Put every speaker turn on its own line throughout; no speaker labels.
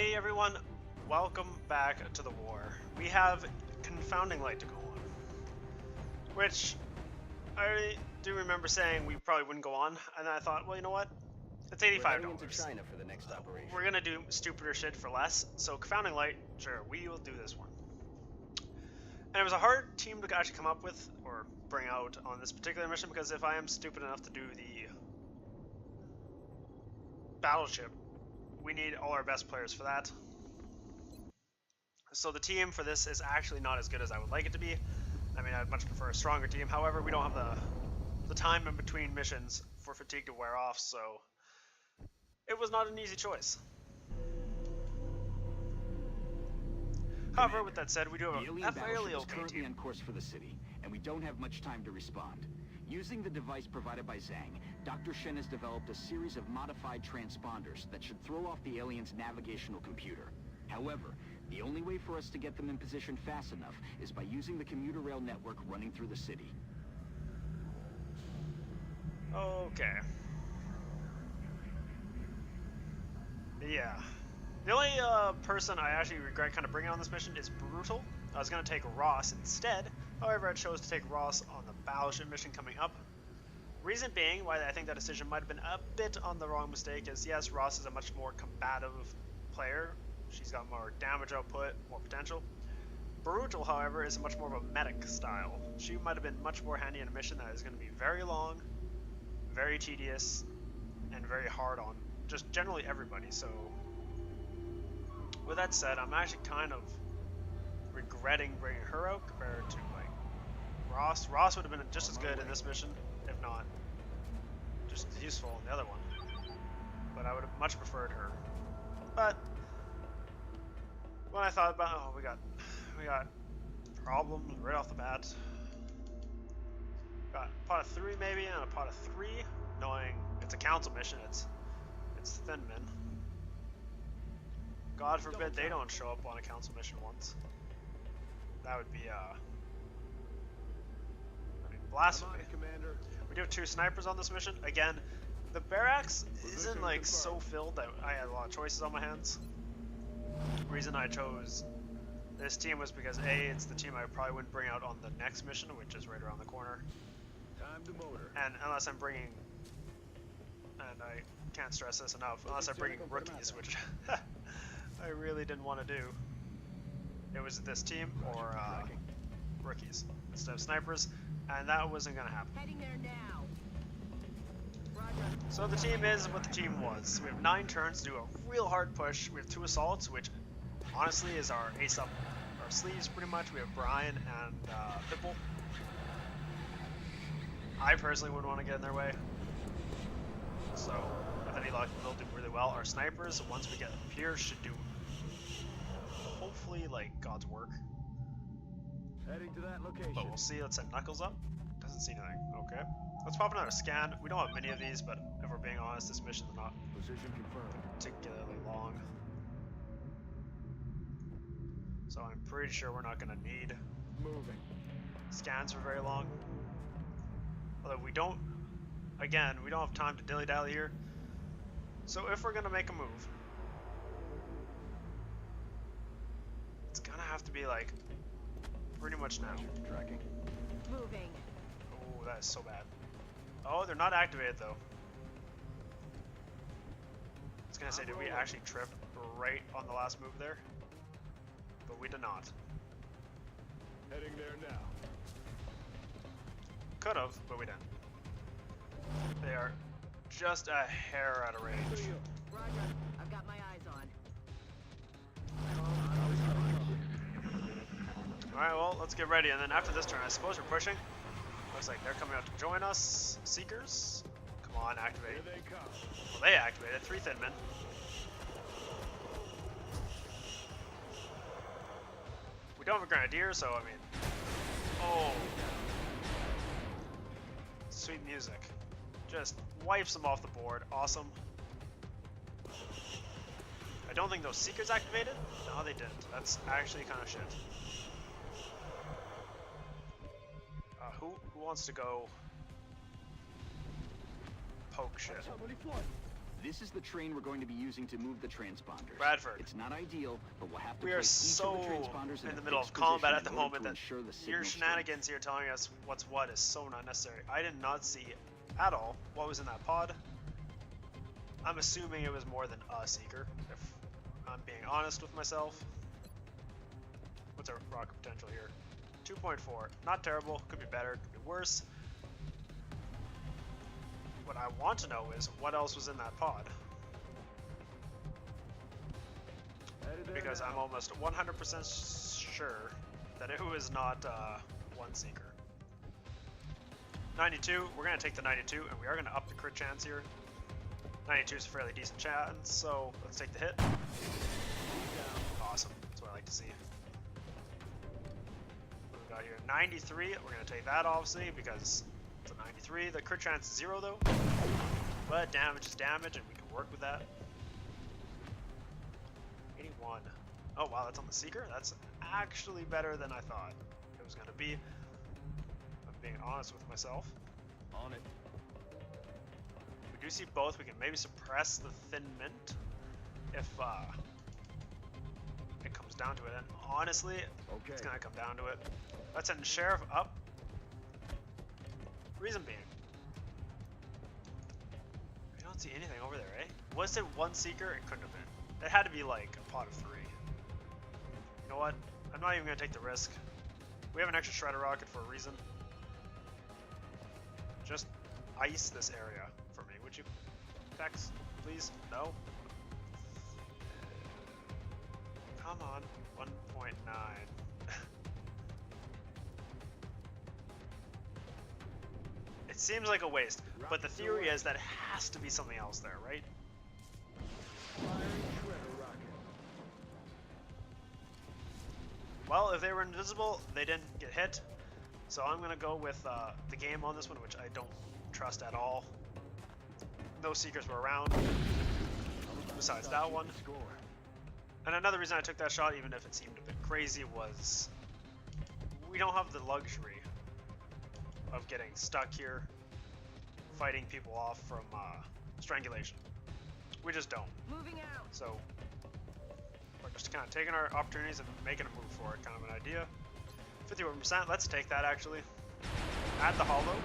Hey everyone, welcome back to the war. We have Confounding Light to go on, which I do remember saying we probably wouldn't go on, and then I thought, well, you know what? It's $85.
We're heading into China for the next operation.
We're gonna do stupider shit for less, so Confounding Light, sure, we will do this one. And it was a hard team to actually come up with, or bring out on this particular mission, because if I am stupid enough to do the battleship, we need all our best players for that. So the team for this is actually not as good as I would like it to be. I mean, I'd much prefer a stronger team. However, we don't have the time in between missions for fatigue to wear off, so it was not an easy choice. However, with that said, we do have a fairly okay
currently
team.
on course for the city, and we don't have much time to respond. Using the device provided by Zhang, Dr. Shen has developed a series of modified transponders that should throw off the alien's navigational computer. However, the only way for us to get them in position fast enough is by using the commuter rail network running through the city.
Okay. Yeah. The only person I actually regret kind of bringing on this mission is Brutal. I was going to take Ross instead. However, I chose to take Ross on the battleship mission coming up. Reason being why I think that decision might have been a bit on the wrong mistake is, yes, Ross is a much more combative player. She's got more damage output, more potential. Brutal, however, is much more of a medic style. She might have been much more handy in a mission that is going to be very long, very tedious, and very hard on just generally everybody. So with that said, I'm actually kind of regretting bringing her out compared to like Ross. Ross would have been just as good in this mission, if not just as useful in the other one. But I would have much preferred her. But when I thought about, oh, we got problems right off the bat. Got a pot of 3 maybe, and a pot of 3, knowing it's a council mission. It's thin men. God forbid they don't show up on a council mission once. That would be blasphemy. We do have 2 snipers on this mission. Again, the barracks isn't like so filled that I had a lot of choices on my hands. The reason I chose this team was because A, it's the team I probably wouldn't bring out on the next mission, which is right around the corner.
Time to motor.
And unless I'm bringing, and I can't stress this enough, unless I'm bringing rookies, which I really didn't want to do. It was this team or rookies instead of snipers, and that wasn't going to happen.
Heading there now.
So the team is what the team was. We have 9 turns to do a real hard push. We have 2 assaults, which honestly is our ace up our sleeves pretty much. We have Brian and Pipple. I personally wouldn't want to get in their way. So with any luck, they'll do really well. Our snipers, once we get up here, should do hopefully like God's work.
Heading to that location.
But we'll see. Let's set Knuckles up. Doesn't see anything. Okay. Let's pop another scan. We don't have many of these, but if we're being honest, this mission's not
Position confirmed.
particularly long. So I'm pretty sure we're not going to need
Moving.
scans for very long. Although we don't, again, we don't have time to dilly-dally here. So if we're going to make a move, it's going to have to be like pretty much now.
Tracking.
Moving.
Oh, that is so bad. Oh, they're not activated though. I was gonna say, did we actually trip right on the last move there? But we did not.
Heading there now.
Could have, but we didn't. They are just a hair out of range.
Roger. I've got my eyes on.
Alright, well, let's get ready, and then after this turn, I suppose we're pushing. Looks like they're coming out to join us. Seekers. Come on, activate.
Here they come.
Well, they activated. 3 thin men. We don't have a grenadier, so I mean... Oh. Sweet music. Just wipes them off the board. Awesome. I don't think those Seekers activated. No, they didn't. That's actually kind of shit. Who wants to go poke shit?
This is the train we're going to be using to move the transponders.
Bradford.
It's not ideal, but we'll have to
We are
place each
so
of the transponders
in
a
the middle of
fixed
combat at
position
the
in order
moment
to
that
ensure the
your
signal strength.
shenanigans here telling us what's what is so not necessary. I did not see at all what was in that pod. I'm assuming it was more than a seeker, if I'm being honest with myself. What's our rocket potential here? 2.4. Not terrible. Could be better. Could be worse. What I want to know is what else was in that pod.
Headed there
Because I'm
now.
almost 100% sure that it was not one seeker. 92. We're going to take the 92, and we are going to up the crit chance here. 92 is a fairly decent chance, so let's take the hit. Awesome. That's what I like to see. What we got here? 93. We're going to take that, obviously, because it's a 93. The crit chance is 0, though. But damage is damage, and we can work with that. 81. Oh, wow, that's on the Seeker? That's actually better than I thought it was going to be. I'm being honest with myself.
On it.
We do see both. We can maybe suppress the Thin Mint if it comes down to it. And honestly,
Okay.
it's going to come down to it. Let's send Sheriff up. Reason being, we don't see anything over there, eh? Was it one Seeker? It couldn't have been. It had to be like a pot of 3. You know what? I'm not even going to take the risk. We have an extra Shredder Rocket for a reason. Just ice this area for me, would you? Tex, please? No? Come on. 1.9. It seems like a waste, but the theory is that it has to be something else there, right?
Firing shredder rocket.
Well, if they were invisible, they didn't get hit. So I'm going to go with the game on this one, which I don't trust at all. No Seekers were around, besides that one.
Score.
And another reason I took that shot, even if it seemed a bit crazy, was we don't have the luxury of getting stuck here fighting people off from strangulation. We just don't.
Moving out.
So we're just kind of taking our opportunities and making a move for it, kind of an idea. 51%, let's take that actually. At the hollow,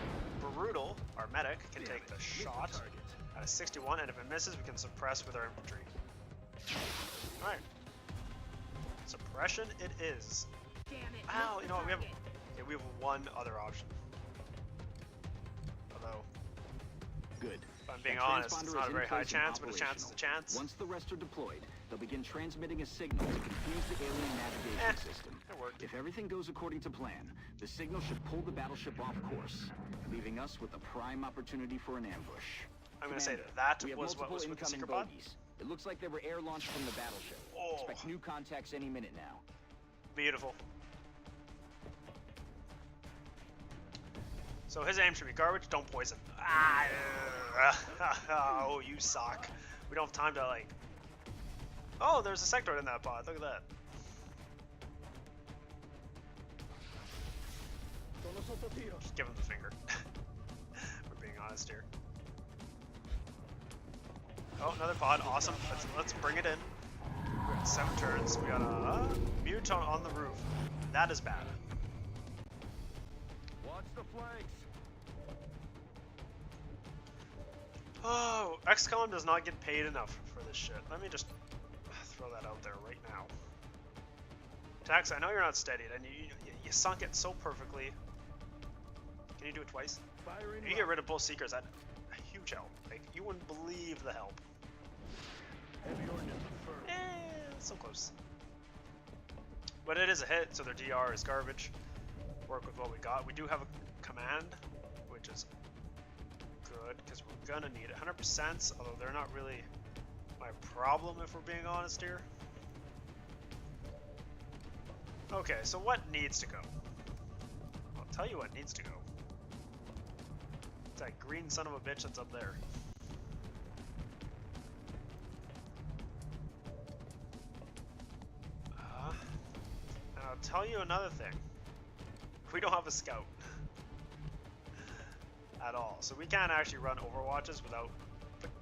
Brutal, our medic, can
Damn
take
it.
the
Missed the
shot
target.
at a 61, and if it misses, we can suppress with our infantry. Alright. Suppression it is.
Damn it.
Ow,
missed
you
the
know what,
target.
we have one other option. Although,
Good.
if I'm being
That
honest,
transponder
it's
is
not a
in
very high
place and
chance, but a chance is a
operational.
chance.
Once the rest are deployed, they'll begin transmitting a signal to confuse the alien navigation system.
It worked.
If everything goes according to plan, the signal should pull the battleship off course, leaving us with a prime opportunity for an ambush.
I'm going to say
Commander,
that
we have
was what
multiple
was with the
incoming
Seeker pod.
bogies. It looks like they were air-launched from the battleship.
Oh.
Expect new contacts any minute now.
Beautiful. So his aim should be garbage, don't poison. Ah, oh, you suck. We don't have time to like... Oh, there's a sectoid in that pod, look at that. Just give him the finger. We're being honest here. Oh, another pod, awesome. Let's bring it in. We're at 7 turns. We got a Muton on the roof. That is bad.
Watch the flanks.
Oh, XCOM does not get paid enough for this shit. Let me just throw that out there right now. Tax, I know you're not steadied, and you sunk it so perfectly. Can you do it twice?
Firing
If you get rid of both Seekers, that's a huge help. Like, you wouldn't believe the help.
Heavy ordnance confirmed.
So close. But it is a hit, so their DR is garbage. Work with what we got. We do have a command, which is good, because we're gonna need it. 100%, although they're not really my problem if we're being honest here. Okay, so what needs to go? I'll tell you what needs to go. It's that green son of a bitch that's up there. And I'll tell you another thing. We don't have a scout. At all. So we can't actually run overwatches without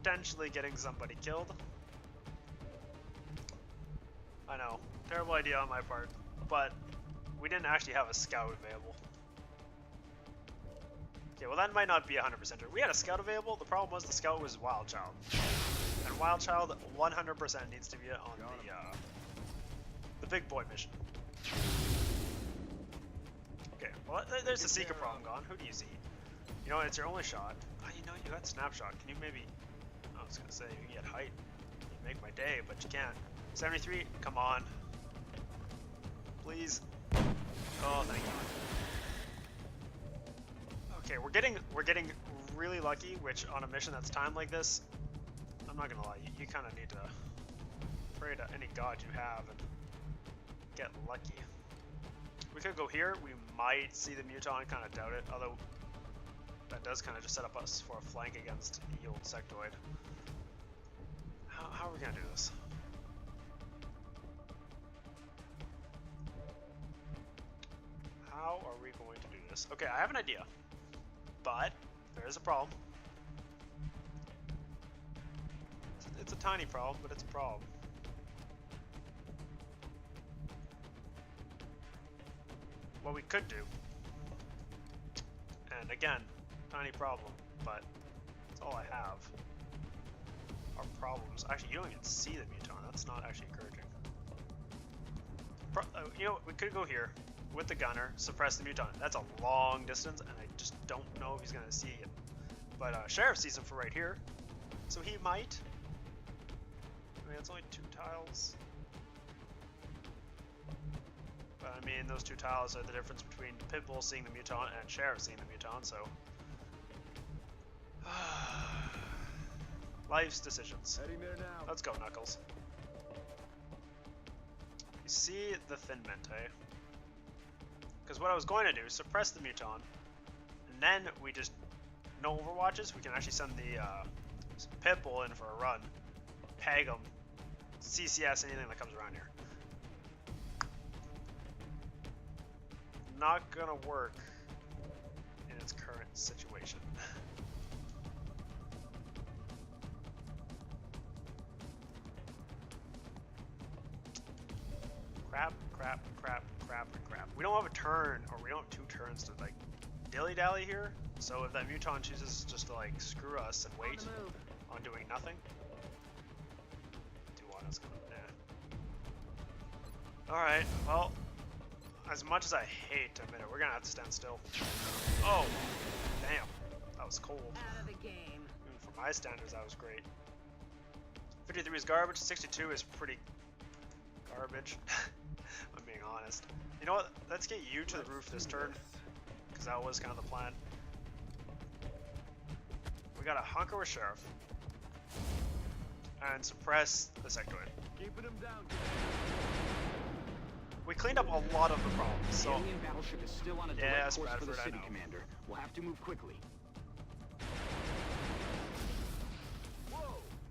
potentially getting somebody killed. I know, terrible idea on my part, but we didn't actually have a scout available. Okay, well that might not be 100% true. We had a scout available, the problem was the scout was Wild Child. And Wild Child 100% needs to be on the big boy mission. Okay, well there's the Seeker problem gone. Who do you see? You know what, it's your only shot. Oh, you know, you got Snapshot. Can you maybe... I was gonna say, you can get height. You make my day, but you can't. 73, come on. Please. Oh, thank God. Okay, we're getting really lucky, which on a mission that's timed like this, I'm not gonna lie, you kind of need to pray to any god you have and get lucky. We could go here, we might see the Muton, kind of doubt it, although that does kind of just set up us for a flank against the old sectoid. How are we gonna do this? How are we going to do this? Okay, I have an idea, but there is a problem. It's a tiny problem, but it's a problem. What we could do, and again, tiny problem, but that's all I have, are problems. Actually, you don't even see the Muton. That's not actually encouraging. You know, we could go here with the gunner, suppress the Muton. That's a long distance, and I just don't know if he's going to see it. But Sheriff sees him from right here, so he might. I mean, it's only 2 tiles. But I mean, those 2 tiles are the difference between Pitbull seeing the Muton and Sheriff seeing the Muton, so... Life's decisions.
Heading there now.
Let's go, Knuckles. You see the Thin Mint, eh? Because what I was going to do is suppress the Muton, and then we just... No overwatches, we can actually send the Pitbull in for a run, peg him, CCS anything that comes around here. Not gonna work in its current situation. Crap, crap, crap, crap, crap. We don't have a turn, or we don't have 2 turns to like dilly-dally here. So if that Muton chooses just to like screw us and wait on doing nothing, do one is gonna. Alright, well, as much as I hate to admit it, we're gonna have to stand still. Oh, damn, that was cold.
Out of the game.
Even for my standards, that was great. 53 is garbage, 62 is pretty garbage. I'm being honest. You know what? Let's get you to the roof this turn, because that was kind of the plan. We gotta hunker with Sheriff and suppress the sectoid.
Keeping him down.
We cleaned up a lot of the problems,
The
so
alien battleship is still on a direct
yes,
course for the
Bradford, I
city,
know.
Commander. We'll have to move quickly.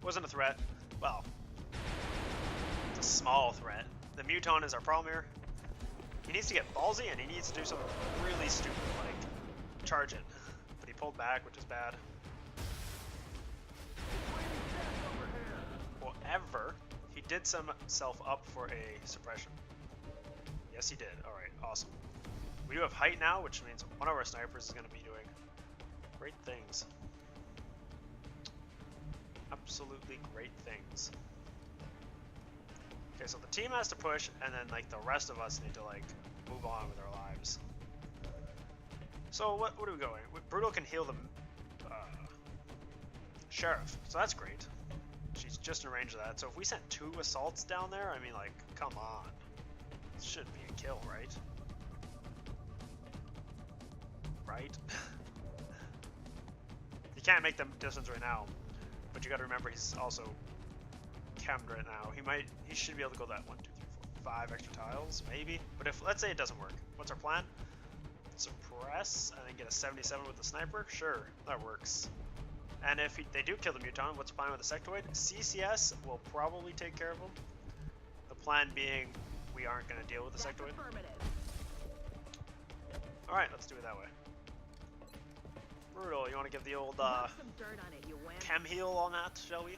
wasn't a threat. Well, it's a small threat. The Muton is our problem here. He needs to get ballsy and he needs to do something really stupid like charge it. But he pulled back, which is bad. However, he did set himself up for a suppression. Yes, he did. Alright, awesome. We do have height now, which means one of our snipers is going to be doing great things. Absolutely great things. Okay, so the team has to push, and then like the rest of us need to like move on with our lives. So what are we going? Brutal can heal the Sheriff, so that's great. She's just in range of that. So if we sent 2 assaults down there, I mean, like, come on, this should be a kill, right? Right? You can't make them distance right now, but you got to remember he's also chemmed right now. He should be able to go that 1, 2, 3, 4, 5 extra tiles, maybe. But if let's say it doesn't work, what's our plan? Suppress and then get a 77 with the sniper. Sure, that works. And if they do kill the Muton, what's the plan with the sectoid? CCS will probably take care of them. The plan being we aren't going to deal with the sectoid. Alright, let's do it that way. Brutal, you want to give the old
Rub some dirt on it, you wimp.
chem heal on that, shall we?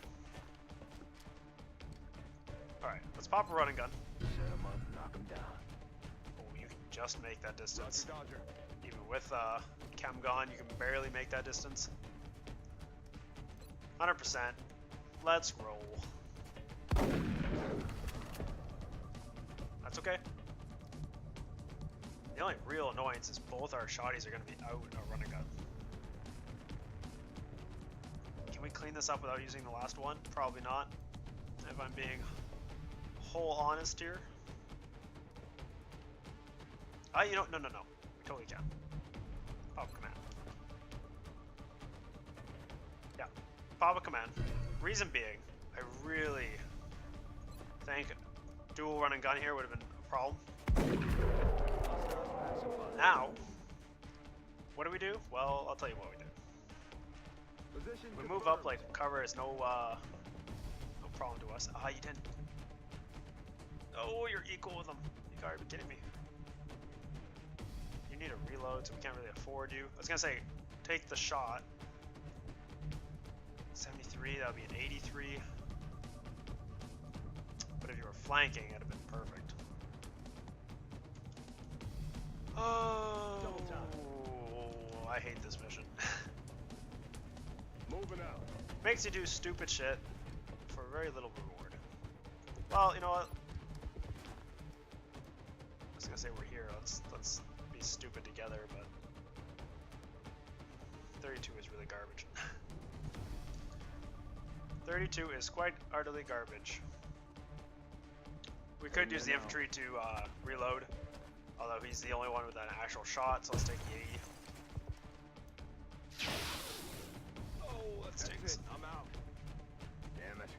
Alright, let's pop a running gun.
Set him up, knock him down.
Oh, you can just make that distance.
Roger, Dodger.
Even with chem gone, you can barely make that distance. 100%. Let's roll. That's okay. The only real annoyance is both our shotties are going to be out a running gun. Can we clean this up without using the last one? Probably not. If I'm being whole honest here. You know, no. We totally can. Pop a command. Yeah, pop a command. Reason being, I really think dual running gun here would have been a problem. Now, what do? Well, I'll tell you what we do.
Position
We move up like cover is no problem to us. Ah, you didn't. Oh, you're equal with them. You gotta be kidding me. You need a reload, so we can't really afford you. I was gonna say, take the shot. 73, that would be an 83. But if you were flanking, it'd have been perfect. Oh, I hate this mission.
Moving out.
Makes you do stupid shit for very little reward. Well, you know what? I was gonna say we're here. Let's be stupid together, but 32 is really garbage. 32 is quite utterly garbage. We could use the infantry to reload, although he's the only one with an actual shot, so let's take the 80. Oh, that stinks.
That's it. I'm out. Damn it.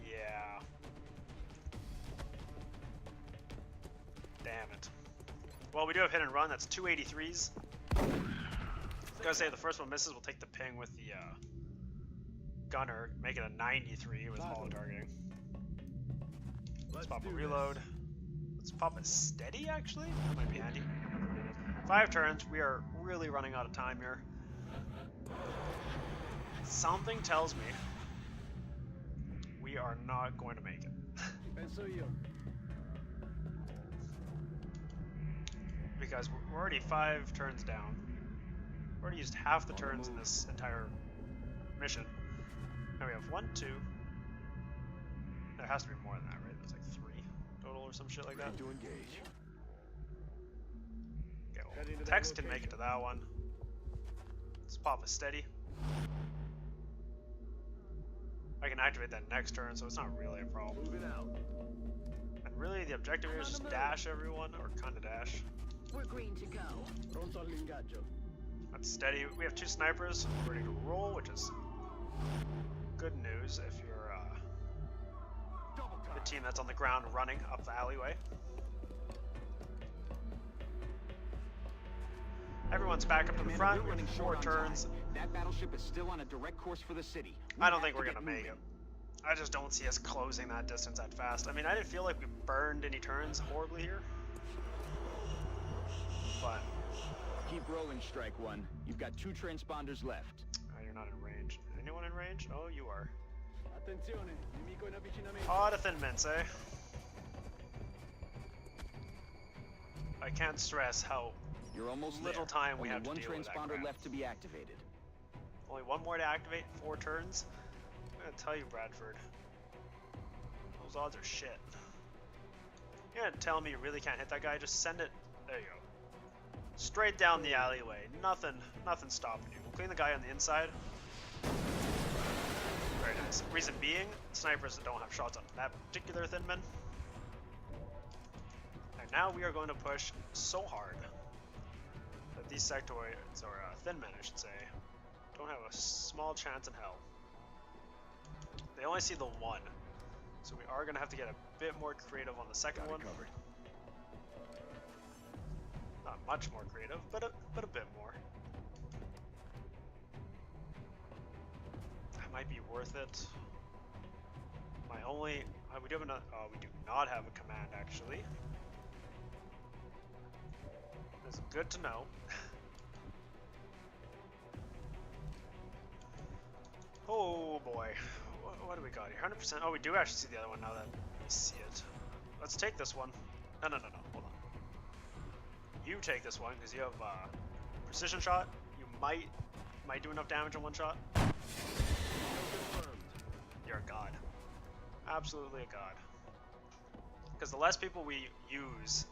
Yeah. Damn it. Well, we do have hit and run. That's 283s. Gotta say, the first one misses. We'll take the ping with the gunner, make it a 93 with hollow targeting. Let's pop a reload. Let's pop a steady, actually. That might be handy. 5 turns. We are really running out of time here. Something tells me we are not going to make it.
Penso yo.
Because we're already 5 turns down. We've already used half the turns in this entire mission. Now we have 1, 2. There has to be more than that, right? There's like 3 total or some shit like that.
Ready to engage.
Okay, well,
Heading to that
Tex can make it
location.
to that one. Let's pop a steady. I can activate that next turn, so it's not really a problem.
Moving out.
And really, the objective here is just dash everyone, or kind of dash.
We're green to go.
Pronto all'ingaggio.
That's steady. We have 2 snipers ready to roll, which is good news if you're the team that's on the ground running up the alleyway. Everyone's back up to the front. We have 4 turns.
That battleship is still on a direct course for the city.
I don't think we're gonna make it. I just don't see us closing that distance that fast. I mean, I didn't feel like we burned any turns horribly here. But
Keep rolling, Strike One. You've got 2 transponders left.
you're not in range. Anyone in range? Oh, you are.
Attenzione, nemico in avvicinamento.
Oh, the thin mints, eh? I can't stress how
You're almost
little
there.
time we
Only
have to
one
deal with that
transponder
crap.
left to be activated.
Only 1 more to activate, 4 turns. I'm gonna tell you, Bradford. Those odds are shit. You're gonna tell me you really can't hit that guy? Just send it. There you go. Straight down the alleyway. Nothing stopping you. We'll clean the guy on the inside. Very nice. Reason being, snipers don't have shots on that particular thin man. And now we are going to push so hard that these sectoids, or thin men I should say, don't have a small chance in hell. They only see the 1. So we are going to have to get a bit more creative on the second one.
Covered.
Not much more creative, but a bit more. That might be worth it. My only... we do have another... we do not have a command, actually. It's good to know. Oh boy. What do we got here? 100%. Oh, we do actually see the other one now that we see it. Let's take this one. No. Hold on. You take this one because you have precision shot. You might do enough damage in one shot. You're a god. Absolutely a god. Because the less people we use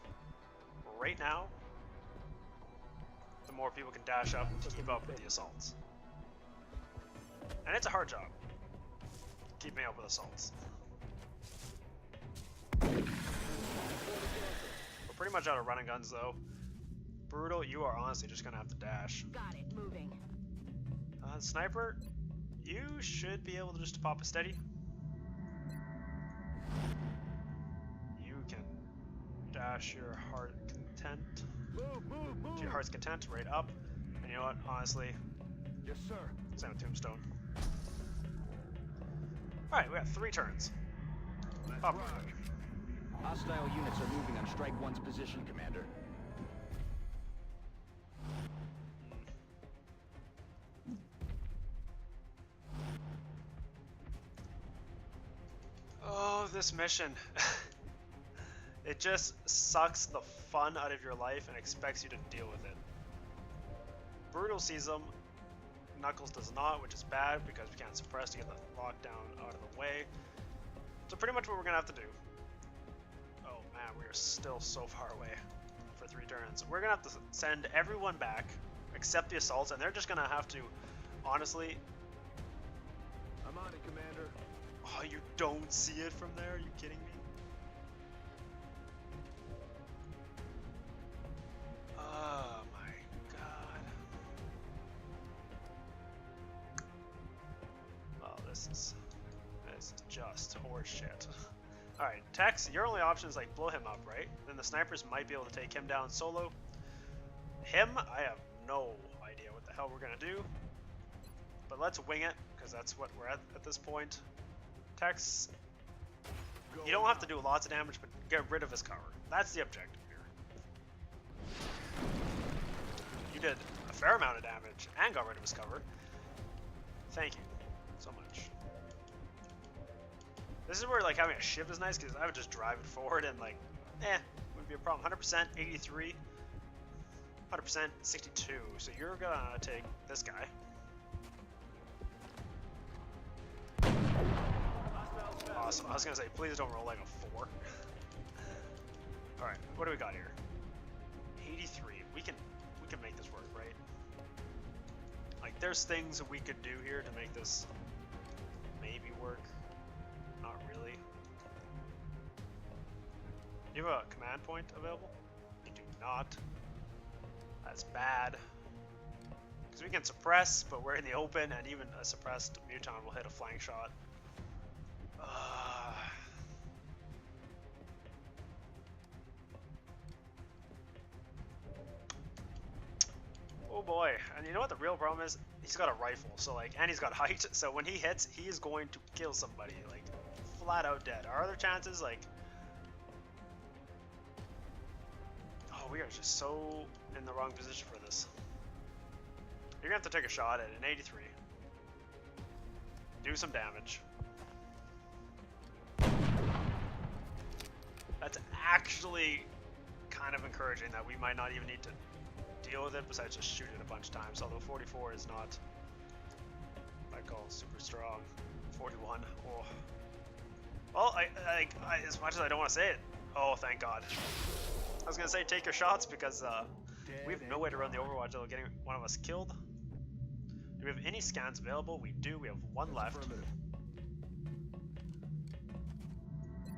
right now, the more people can dash up to keep up with the assaults. And it's a hard job, keeping up with assaults. We're pretty much out of running guns though. Brutal, you are honestly just gonna have to dash.
Got it. Moving.
Sniper, you should be able to just pop a steady. You can dash your heart content. To your heart's content, right up. And you know what, honestly,
Yes, sir.
same with Tombstone. Alright, we got 3 turns. Pop.
Hostile units are moving on Strike 1's position, Commander.
Oh, this mission. It just sucks the fun out of your life and expects you to deal with it. Brutal sees them. Knuckles does not, which is bad because we can't suppress to get the lockdown out of the way. So pretty much what we're gonna have to do. Oh man, we are still so far away for 3 turns. We're gonna have to send everyone back except the assaults, and they're just gonna have to, honestly.
I'm on it, Commander.
Oh, you don't see it from there? Are you kidding me? Oh my god. Oh, this is just horseshit. Alright, Tex, your only option is like blow him up, right? Then the snipers might be able to take him down solo. Him, I have no idea what the hell we're gonna do. But let's wing it, because that's what we're at this point. Tex, you don't have to do lots of damage, but get rid of his cover. That's the objective here. You did a fair amount of damage and got rid of his cover. Thank you so much. This is where like having a shiv is nice, because I would just drive it forward and like, wouldn't be a problem. 100%, 83, 100%, 62. So you're gonna take this guy. Awesome. I was gonna say, please don't roll like a 4. Alright, what do we got here? 83. We can make this work, right? Like, there's things that we could do here to make this maybe work. Not really. You have a command point available? You do not. That's bad. Because we can suppress, but we're in the open, and even a suppressed muton will hit a flank shot. Oh boy, and you know what the real problem is? He's got a rifle, so like, and he's got height, so when he hits, he is going to kill somebody, like, flat out dead. Our other chances, like, oh, we are just so in the wrong position for this. You're gonna have to take a shot at an 83. Do some damage. That's actually kind of encouraging that we might not even need to deal with it besides just shoot it a bunch of times, although 44 is not, I call super strong. 41, oh. Well, I as much as I don't want to say it, oh thank god. I was gonna say take your shots because we have no way to run the Overwatch without getting one of us killed. Do we have any scans available? We do, we have 1 left.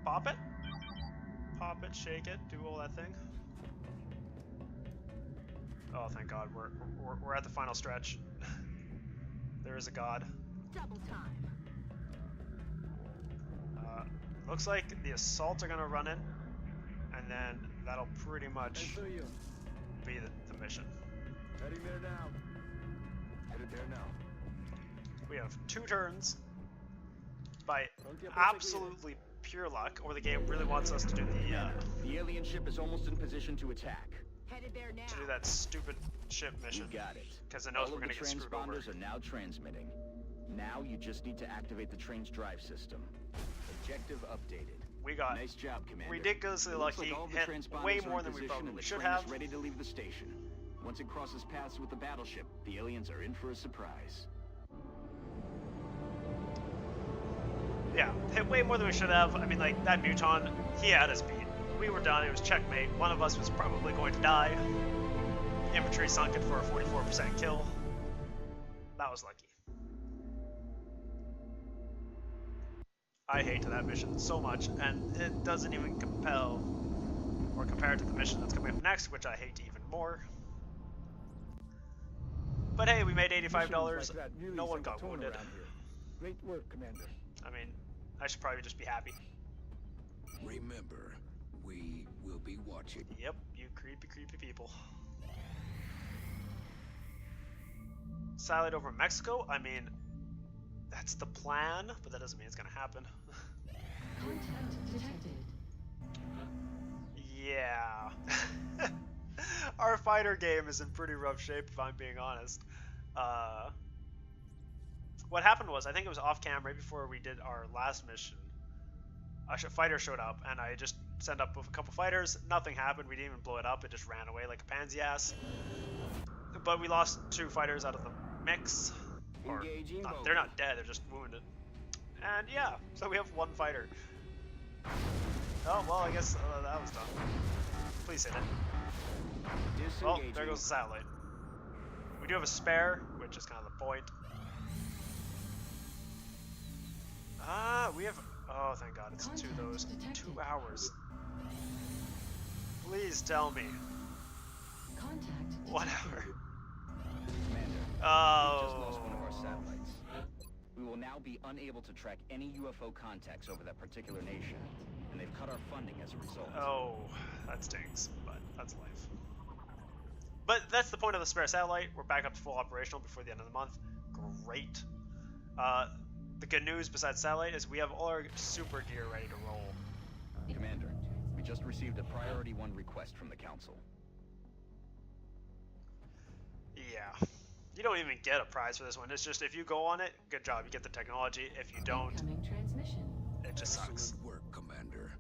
Pop it. Pop it, shake it, do all that thing. Oh, thank God, we're at the final stretch. There is a god.
Double time.
Looks like the assaults are gonna run in, and then that'll pretty much be the mission.
Heading there now. Headed there now.
We have 2 turns by absolutely pure luck, or the game really wants us to do
The alien ship is almost in position to attack.
Headed there now.
to do that stupid ship mission.
You got it.
Because it knows
All
we're
of
gonna
the
get screwed over.
transponders are now transmitting. Now you just need to activate the train's drive system. Objective updated.
We got
Nice job, Commander.
ridiculously
It looks
lucky,
like all the
hit
transponders
way
are in
more than we
position and
probably
the
should
train
have.
is ready to leave the station. Once it crosses paths with the battleship, the aliens are in for a surprise.
Yeah, hit way more than we should have. I mean, like, that Muton, he had us beat. We were done, it was checkmate. One of us was probably going to die. Infantry sunk it for a 44% kill. That was lucky. I hate that mission so much, and it doesn't even compel or compare to the mission that's coming up next, which I hate even more. But hey, we made $85.
Really
No one
set the
got
tone
wounded.
around here. Great work, Commander.
I mean, I should probably just be happy.
Remember, we will be watching.
Yep, you creepy, creepy people. Satellite over Mexico? I mean, that's the plan, but that doesn't mean it's gonna happen.
Contact detected.
Yeah. Our fighter game is in pretty rough shape, if I'm being honest. What happened was, I think it was off cam right before we did our last mission. A fighter showed up, and I just sent up with a couple fighters. Nothing happened. We didn't even blow it up. It just ran away like a pansy ass. But we lost 2 fighters out of the mix. Or they're not dead. They're just wounded. And yeah, so we have 1 fighter. Oh well, I guess that was done. Please hit it. Well, there goes the satellite. We do have a spare, which is kind of the point. We have. Oh, thank God, it's 2 of those. 2 hours. Please tell me.
Contact.
Whatever.
Commander,
Oh.
we just lost one of our satellites. We will now be unable to track any UFO contacts over that particular nation, and they've cut our funding as a result.
Oh, that stinks, but that's life. But that's the point of the spare satellite. We're back up to full operational before the end of the month. Great. The good news, besides satellite, is we have all our super gear ready to roll.
Commander, we just received a Priority 1 request from the Council.
Yeah. You don't even get a prize for this one. It's just if you go on it, good job, you get the technology. If you don't,
Incoming transmission.
it just sucks.
Excellent work, Commander.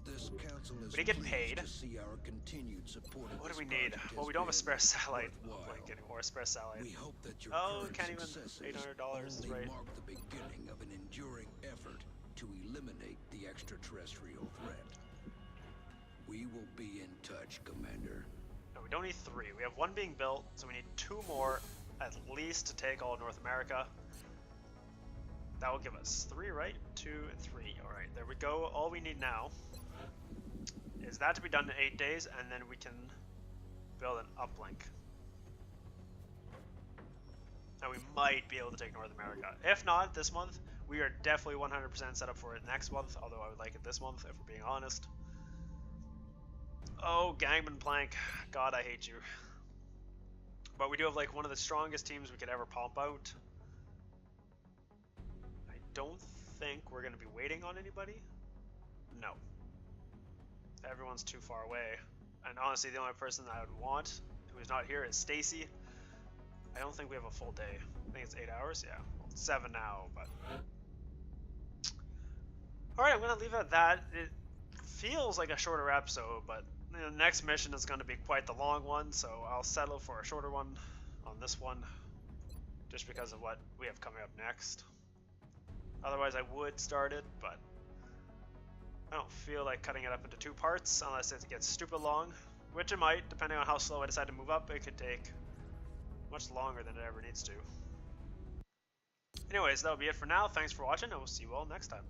This council is
We didn't get
pleased
paid.
to see our continued support of
What do
this
we need?
project
Well,
has
we don't have a
been
spare satellite
worthwhile.
link anymore. A spare satellite.
We hope that your
Oh,
current
can't even-
successes
$800 is
only
right.
mark the beginning of an enduring effort to eliminate the extraterrestrial threat. We will be in touch, Commander.
No, we don't need 3. We have 1 being built, so we need 2 more at least to take all of North America. That will give us 3, right? 2 and 3. Alright, there we go. All we need now is that to be done in 8 days, and then we can build an uplink. And we might be able to take North America. If not this month, we are definitely 100% set up for it next month, although I would like it this month, if we're being honest. Oh, Gangman Plank. God, I hate you. But we do have like one of the strongest teams we could ever pump out. I don't think we're going to be waiting on anybody. No. Everyone's too far away. And honestly, the only person that I would want who is not here is Stacy. I don't think we have a full day. I think it's 8 hours. Yeah, well, 7 now, but. Alright, I'm going to leave it at that. It feels like a shorter episode, but the next mission is going to be quite the long one, so I'll settle for a shorter one on this one, just because of what we have coming up next. Otherwise, I would start it, but I don't feel like cutting it up into 2 parts unless it gets stupid long, which it might, depending on how slow I decide to move up. It could take much longer than it ever needs to. Anyways, that'll be it for now. Thanks for watching, and we'll see you all next time.